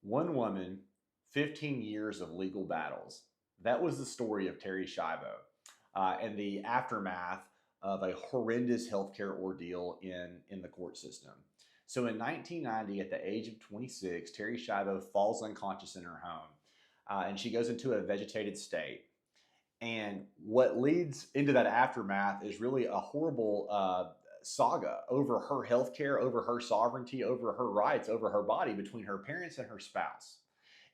One woman, 15 years of legal battles. That was the story of Terri Schiavo and the aftermath of a horrendous healthcare ordeal in the court system. So in 1990, at the age of 26, Terri Schiavo falls unconscious in her home and she goes into a vegetated state. And what leads into that aftermath is really a horrible saga over her health care, over her sovereignty, over her rights, over her body between her parents and her spouse.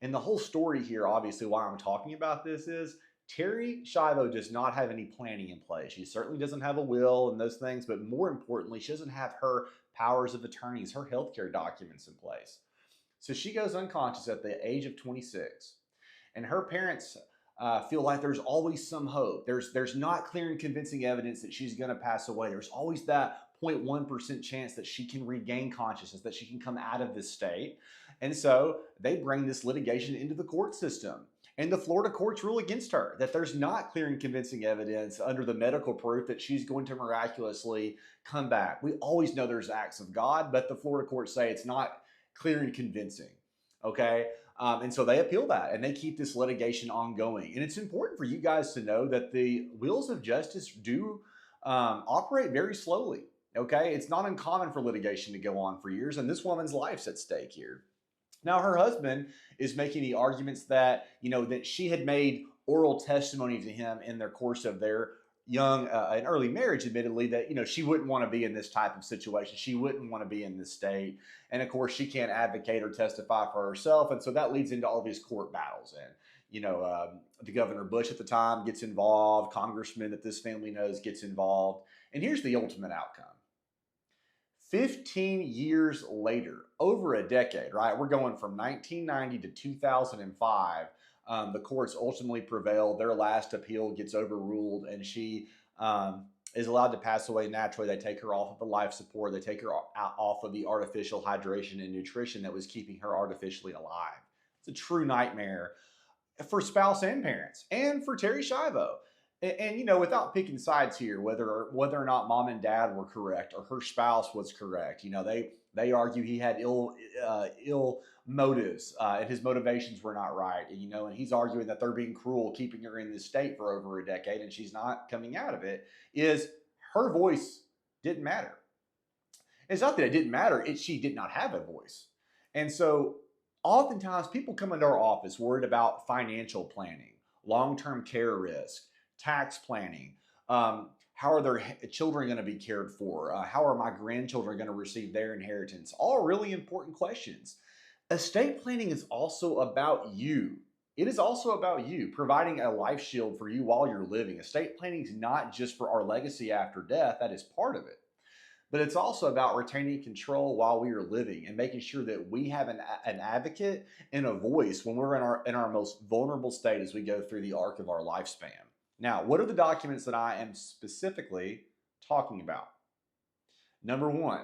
And the whole story here, obviously, why I'm talking about this is Terri Schiavo does not have any planning in place. She certainly doesn't have a will and those things, but more importantly, she doesn't have her powers of attorneys, her healthcare documents in place. So she goes unconscious at the age of 26, and her parents feel like there's always some hope. There's not clear and convincing evidence that she's going to pass away. There's always that 0.1% chance that she can regain consciousness, that she can come out of this state. And so they bring this litigation into the court system. And the Florida courts rule against her, that there's not clear and convincing evidence under the medical proof that she's going to miraculously come back. We always know there's acts of God, but the Florida courts say it's not clear and convincing. Okay. And so they appeal that and they keep this litigation ongoing. And it's important for you guys to know that the wheels of justice do operate very slowly. Okay. It's not uncommon for litigation to go on for years, and this woman's life's at stake here. Now, her husband is making the arguments that, that she had made oral testimony to him in their course of their young and early marriage, admittedly, that, she wouldn't want to be in this type of situation. She wouldn't want to be in this state. And of course, she can't advocate or testify for herself. And so that leads into all these court battles. And, the Governor Bush at the time gets involved, congressman that this family knows gets involved. And here's the ultimate outcome. 15 years later, over a decade, right? We're going from 1990 to 2005. The courts ultimately prevail. Their last appeal gets overruled, and she is allowed to pass away naturally. They take her off of the life support. They take her off of the artificial hydration and nutrition that was keeping her artificially alive. It's a true nightmare for spouse and parents, and for Terri Schiavo. And without picking sides here, whether or not mom and dad were correct or her spouse was correct, they argue he had ill motives and his motivations were not right. And he's arguing that they're being cruel, keeping her in this state for over a decade, and she's not coming out of it. Is her voice didn't matter. It's not that it didn't matter; she did not have a voice. And so, oftentimes, people come into our office worried about financial planning, long-term care risk, tax planning. How are their children going to be cared for? How are my grandchildren going to receive their inheritance? All really important questions. Estate planning is also about you. It is also about you, providing a life shield for you while you're living. Estate planning is not just for our legacy after death. That is part of it. But it's also about retaining control while we are living and making sure that we have an advocate and a voice when we're in our most vulnerable state as we go through the arc of our lifespan. Now, what are the documents that I am specifically talking about? Number one,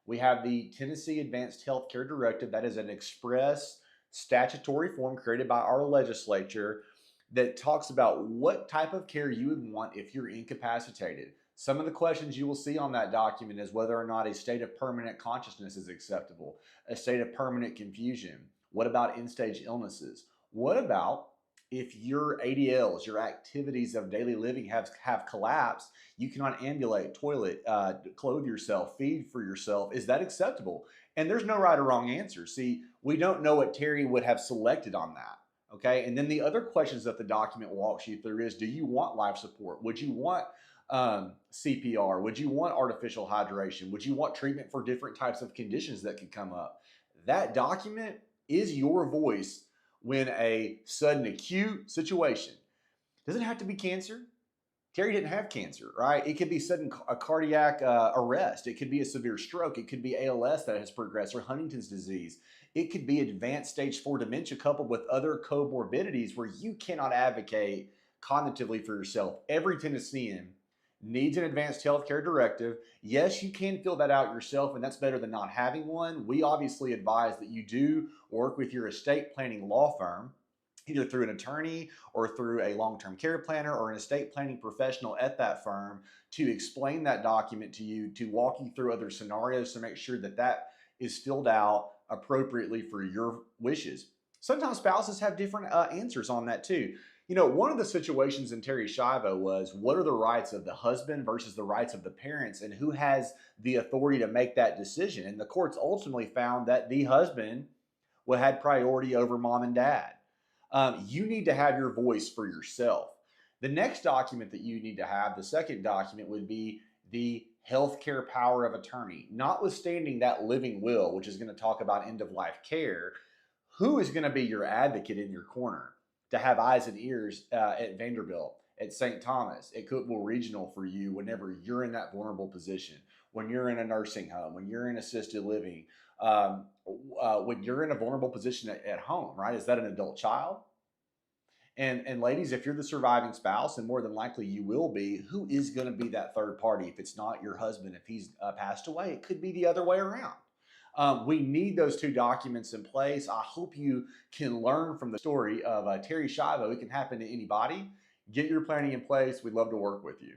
we have the Tennessee Advanced Healthcare Directive. That is an express statutory form created by our legislature that talks about what type of care you would want if you're incapacitated. Some of the questions you will see on that document is whether or not a state of permanent consciousness is acceptable, a state of permanent confusion. What about end-stage illnesses? What about if your ADLs, your activities of daily living have collapsed, you cannot ambulate, toilet, clothe yourself, feed for yourself? Is that acceptable? And there's no right or wrong answer. See, we don't know what Terri would have selected on that. Okay. And then the other questions that the document walks you through is, do you want life support? Would you want CPR? Would you want artificial hydration? Would you want treatment for different types of conditions that could come up? That document is your voice when a sudden acute situation. Doesn't have to be cancer. Terri didn't have cancer, right? It could be a cardiac arrest. It could be a severe stroke. It could be ALS that has progressed, or Huntington's disease. It could be advanced stage 4 dementia coupled with other comorbidities where you cannot advocate cognitively for yourself. Every Tennessean needs an advanced healthcare directive. Yes, you can fill that out yourself, and that's better than not having one. We obviously advise that you do work with your estate planning law firm, either through an attorney or through a long-term care planner or an estate planning professional at that firm, to explain that document to you, to walk you through other scenarios to make sure that that is filled out appropriately for your wishes. Sometimes spouses have different answers on that too. One of the situations in Terri Schiavo was, what are the rights of the husband versus the rights of the parents, and who has the authority to make that decision? And the courts ultimately found that the husband had priority over mom and dad. You need to have your voice for yourself. The next document that you need to have, the second document, would be the healthcare power of attorney. Notwithstanding that living will, which is going to talk about end of life care, who is going to be your advocate in your corner to have eyes and ears at Vanderbilt, at St. Thomas, at Cookeville Regional for you whenever you're in that vulnerable position, when you're in a nursing home, when you're in assisted living, when you're in a vulnerable position at home, right? Is that an adult child? And ladies, if you're the surviving spouse, and more than likely you will be, who is going to be that third party? If it's not your husband, if he's passed away, it could be the other way around. We need those two documents in place. I hope you can learn from the story of Terri Schiavo. It can happen to anybody. Get your planning in place. We'd love to work with you.